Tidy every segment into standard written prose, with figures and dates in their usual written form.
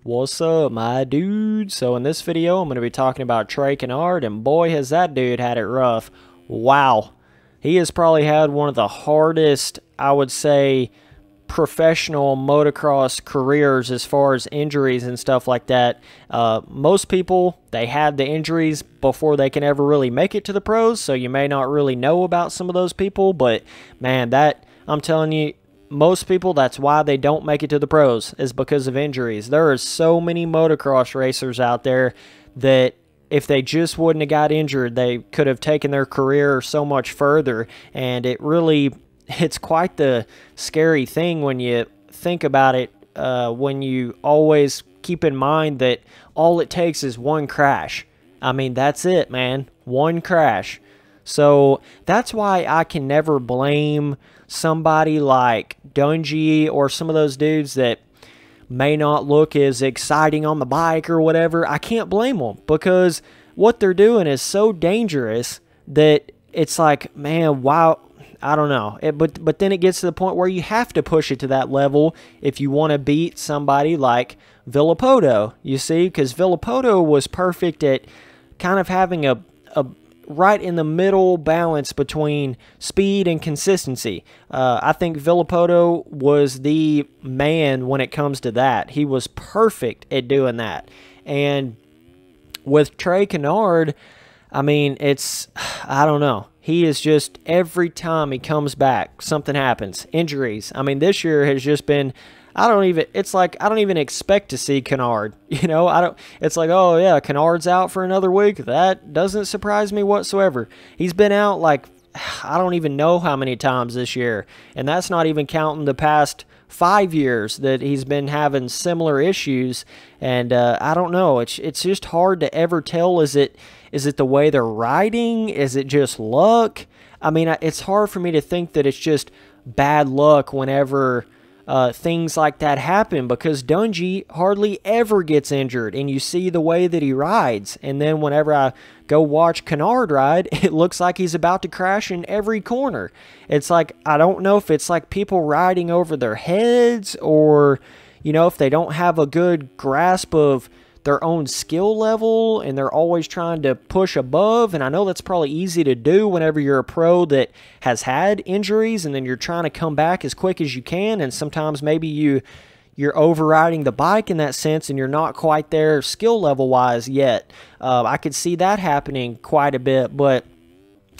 What's up, my dude? So in this video, I'm going to be talking about Trey Canard, and boy, has that dude had it rough. Wow. He has probably had one of the hardest, I would say, professional motocross careers as far as injuries and stuff like that. Most people, they had the injuries before they can ever really make it to the pros, so you may not really know about some of those people, but man, I'm telling you, most people, that's why they don't make it to the pros, is because of injuries. There are so many motocross racers out there that if they just wouldn't have got injured, they could have taken their career so much further. And it's quite the scary thing when you think about it, when you always keep in mind that all it takes is one crash. I mean, that's it, man. One crash. So that's why I can never blame somebody like Dungey or some of those dudes that may not look as exciting on the bike or whatever. I can't blame them because what they're doing is so dangerous that it's like, man, wow, I don't know. But then it gets to the point where you have to push it to that level if you want to beat somebody like Villopoto, you see, because Villopoto was perfect at kind of having a right in the middle balance between speed and consistency. I think Villopoto was the man when it comes to that. He was perfect at doing that. And with Trey Canard, I mean, I don't know. He is just, every time he comes back, something happens. Injuries. I mean, this year has just been, it's like I don't even expect to see Canard. You know, it's like, oh yeah, Canard's out for another week. That doesn't surprise me whatsoever. He's been out like, I don't even know how many times this year. And that's not even counting the past 5 years that he's been having similar issues. And I don't know. It's just hard to ever tell. Is it the way they're riding? Is it just luck? I mean, it's hard for me to think that it's just bad luck whenever things like that happen, because Dungey hardly ever gets injured, and you see the way that he rides. And then whenever I go watch Canard ride, it looks like he's about to crash in every corner. It's like, I don't know if it's like people riding over their heads, or, you know, if they don't have a good grasp of their own skill level and they're always trying to push above. And I know that's probably easy to do whenever you're a pro that has had injuries and then you're trying to come back as quick as you can, and sometimes maybe you're overriding the bike in that sense and you're not quite there skill level wise yet. I could see that happening quite a bit, but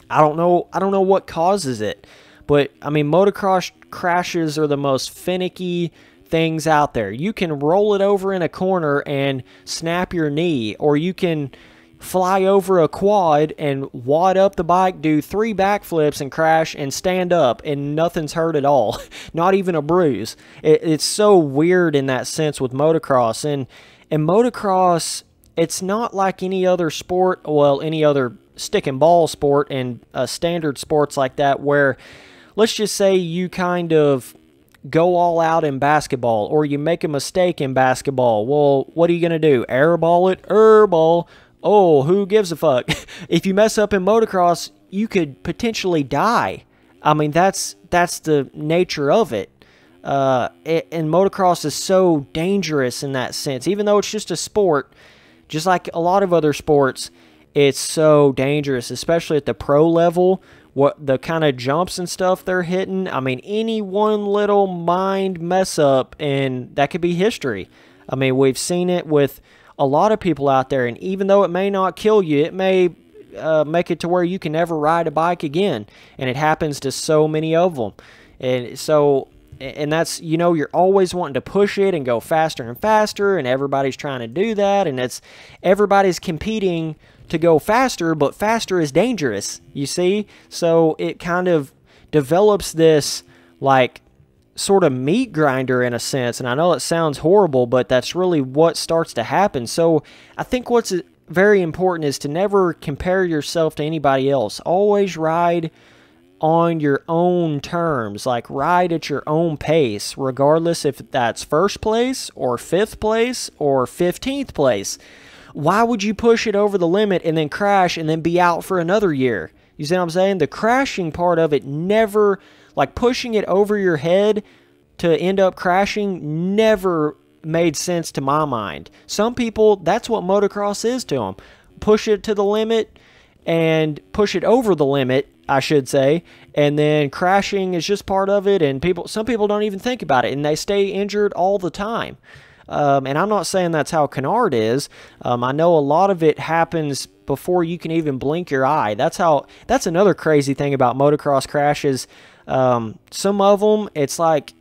I don't know what causes it. But I mean, motocross crashes are the most finicky things out there. You can roll it over in a corner and snap your knee, or you can fly over a quad and wad up the bike, do 3 backflips and crash and stand up and nothing's hurt at all. Not even a bruise. It's so weird in that sense with motocross. And motocross, it's not like any other sport, well, any other stick and ball sport and standard sports like that, where let's just say you kind of go all out in basketball, or you make a mistake in basketball. Well, what are you going to do? Airball it? Airball. Oh, who gives a fuck? If you mess up in motocross, you could potentially die. I mean, that's the nature of it. And motocross is so dangerous in that sense. Even though it's just a sport, just like a lot of other sports, it's so dangerous, especially at the pro level. What the kind of jumps and stuff they're hitting, I mean, any one little mind mess up and that could be history. I mean, we've seen it with a lot of people out there, and even though it may not kill you, it may make it to where you can never ride a bike again, and it happens to so many of them. And so, and that's, you know, you're always wanting to push it and go faster and faster, and everybody's trying to do that, and everybody's competing to go faster, but faster is dangerous, you see? So it kind of develops this, like, sort of meat grinder in a sense, and I know it sounds horrible, but that's really what starts to happen. So I think what's very important is to never compare yourself to anybody else. Always ride on your own terms, like ride at your own pace, regardless if that's first place or 5th place or 15th place. Why would you push it over the limit and then crash and then be out for another year? You see what I'm saying? The crashing part of it never, like pushing it over your head to end up crashing, never made sense to my mind. Some people, that's what motocross is to them. Push it to the limit and push it over the limit, I should say, and then crashing is just part of it, and some people don't even think about it, and they stay injured all the time. And I'm not saying that's how Canard is. I know a lot of it happens before you can even blink your eye. That's another crazy thing about motocross crashes. Some of them, it's like,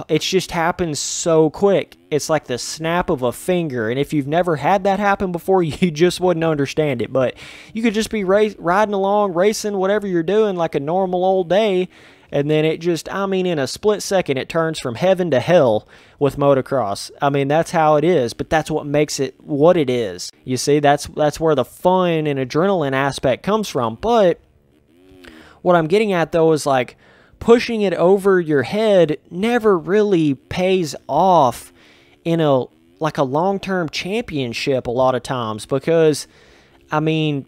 it just happens so quick. It's like the snap of a finger, and if you've never had that happen before, you just wouldn't understand it. But you could just be riding along, racing, whatever you're doing, like a normal old day, and then it just, I mean, in a split second, it turns from heaven to hell with motocross. I mean, that's how it is, but that's what makes it what it is. You see, that's where the fun and adrenaline aspect comes from. But what I'm getting at, though, is like, pushing it over your head never really pays off in a long-term championship a lot of times, because, I mean,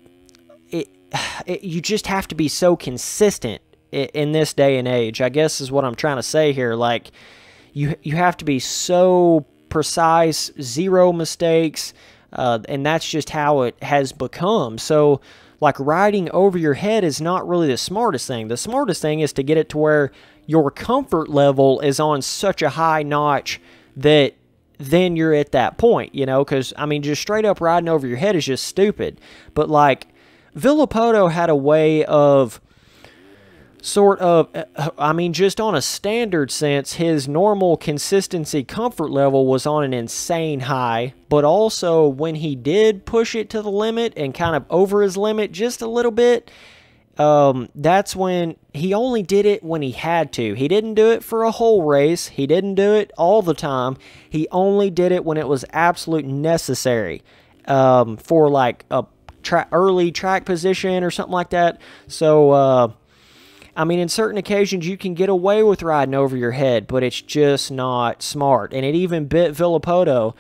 you just have to be so consistent in this day and age, I guess is what I'm trying to say here. Like, you have to be so precise, zero mistakes, and that's just how it has become. So, like, riding over your head is not really the smartest thing. The smartest thing is to get it to where your comfort level is on such a high notch that then you're at that point, you know, because, I mean, just straight up riding over your head is just stupid. But, like, Villopoto had a way of sort of, I mean, just on a standard sense, his normal consistency comfort level was on an insane high, but also when he did push it to the limit and kind of over his limit just a little bit, that's when he only did it when he had to. He didn't do it for a whole race. He didn't do it all the time. He only did it when it was absolutely necessary, for like a early track position or something like that. So, I mean, in certain occasions, you can get away with riding over your head, but it's just not smart. And it even bit Villopoto,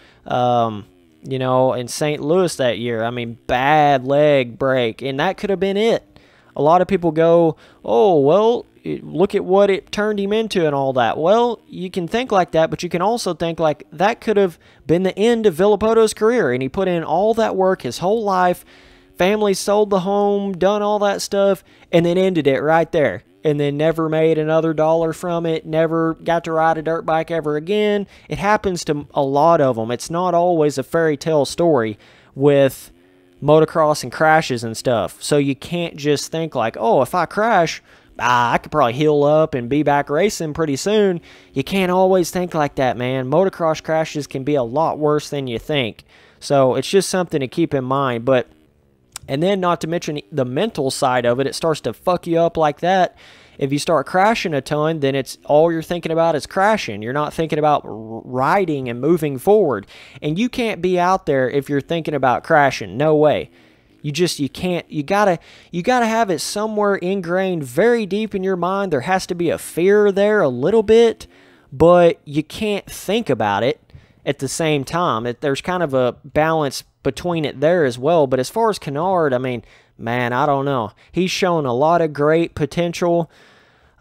you know, in St. Louis that year. I mean, bad leg break, and that could have been it. A lot of people go, oh, well, look at what it turned him into and all that. Well, you can think like that, but you can also think like that could have been the end of Villopoto's career, and he put in all that work his whole life, family sold the home, done all that stuff, and then ended it right there. And then never made another dollar from it, never got to ride a dirt bike ever again. It happens to a lot of them. It's not always a fairy tale story with motocross and crashes and stuff. So you can't just think like, oh, if I crash, I could probably heal up and be back racing pretty soon. You can't always think like that, man. Motocross crashes can be a lot worse than you think. So it's just something to keep in mind. And then not to mention the mental side of it, it starts to fuck you up like that. If you start crashing a ton, then it's all you're thinking about is crashing. You're not thinking about riding and moving forward. And you can't be out there if you're thinking about crashing. No way. You can't. You gotta have it somewhere ingrained very deep in your mind. There has to be a fear there a little bit, but you can't think about it at the same time. There's kind of a balance between it there as well. But as far as Canard, I mean, man, I don't know. He's shown a lot of great potential,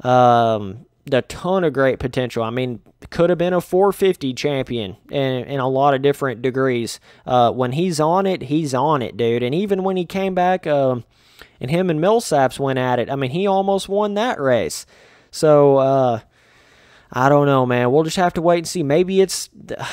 a ton of great potential. I mean, could have been a 450 champion in a lot of different degrees. When he's on it, dude. And even when he came back, and him and Millsaps went at it, I mean, he almost won that race. So, I don't know, man. We'll just have to wait and see. Maybe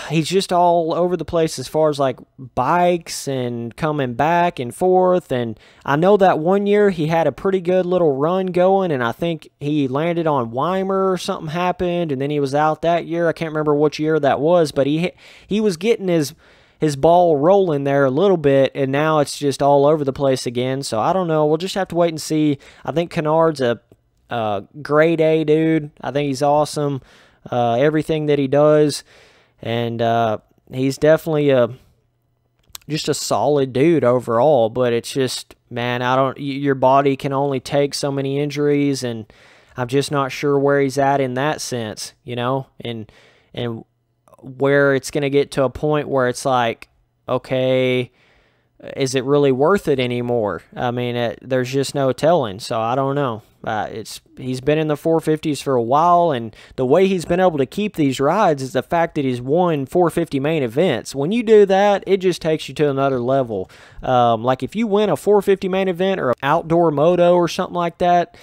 he's just all over the place as far as like bikes and coming back and forth. And I know that one year he had a pretty good little run going, and I think he landed on Weimer or something happened, and then he was out that year. I can't remember which year that was, but he was getting his ball rolling there a little bit, and now it's just all over the place again. So I don't know. We'll just have to wait and see. I think Canard's a grade A dude. I think he's awesome. Everything that he does, and he's definitely just a solid dude overall. But it's just, man, your body can only take so many injuries, and I'm just not sure where he's at in that sense, you know, and where it's going to get to a point where it's like, okay, is it really worth it anymore? I mean, there's just no telling. So I don't know. He's been in the 450s for a while, and the way he's been able to keep these rides is the fact that he's won 450 main events. When you do that, it just takes you to another level. Like if you win a 450 main event or an outdoor moto or something like that,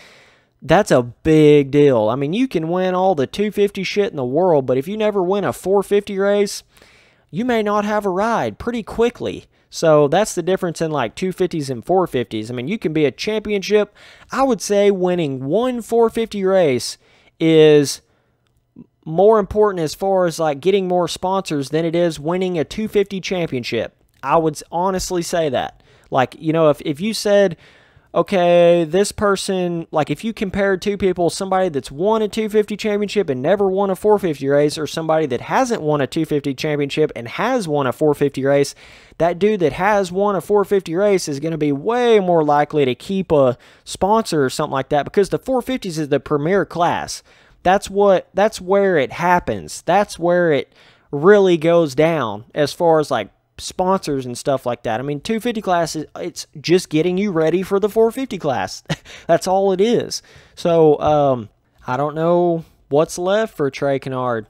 that's a big deal. I mean, you can win all the 250 shit in the world, but if you never win a 450 race, you may not have a ride pretty quickly. So that's the difference in like 250s and 450s. I mean, you can be a championship. I would say winning one 450 race is more important as far as like getting more sponsors than it is winning a 250 championship. I would honestly say that. Like, you know, if you said, okay, this person, like if you compared two people, somebody that's won a 250 championship and never won a 450 race, or somebody that hasn't won a 250 championship and has won a 450 race, that dude that has won a 450 race is going to be way more likely to keep a sponsor or something like that, because the 450s is the premier class. That's where it happens. That's where it really goes down as far as like sponsors and stuff like that. I mean, 250 class, it's just getting you ready for the 450 class. That's all it is. So, I don't know what's left for Trey Canard.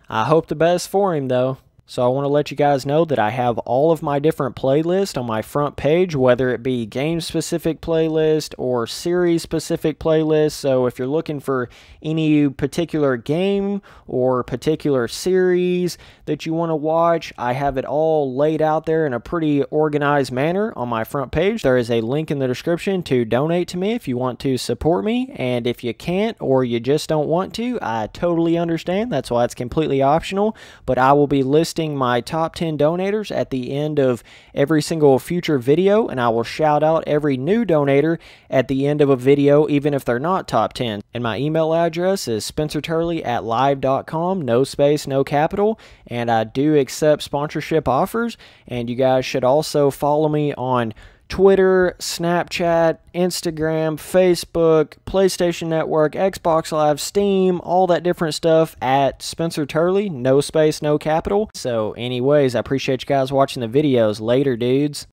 I hope the best for him, though. So I want to let you guys know that I have all of my different playlists on my front page, whether it be game-specific playlist or series-specific playlist. So if you're looking for any particular game or particular series that you want to watch, I have it all laid out there in a pretty organized manner on my front page. There is a link in the description to donate to me if you want to support me. And if you can't or you just don't want to, I totally understand. That's why it's completely optional. But I will be listing my top 10 donators at the end of every single future video, and I will shout out every new donator at the end of a video, even if they're not top 10. And my email address is spencerturley@live.com, no space, no capital, and I do accept sponsorship offers. And you guys should also follow me on Twitter, Snapchat, Instagram, Facebook, PlayStation Network, Xbox Live, Steam, all that different stuff at Spencer Turley, no space, no capital. So anyways, I appreciate you guys watching the videos. Later, dudes.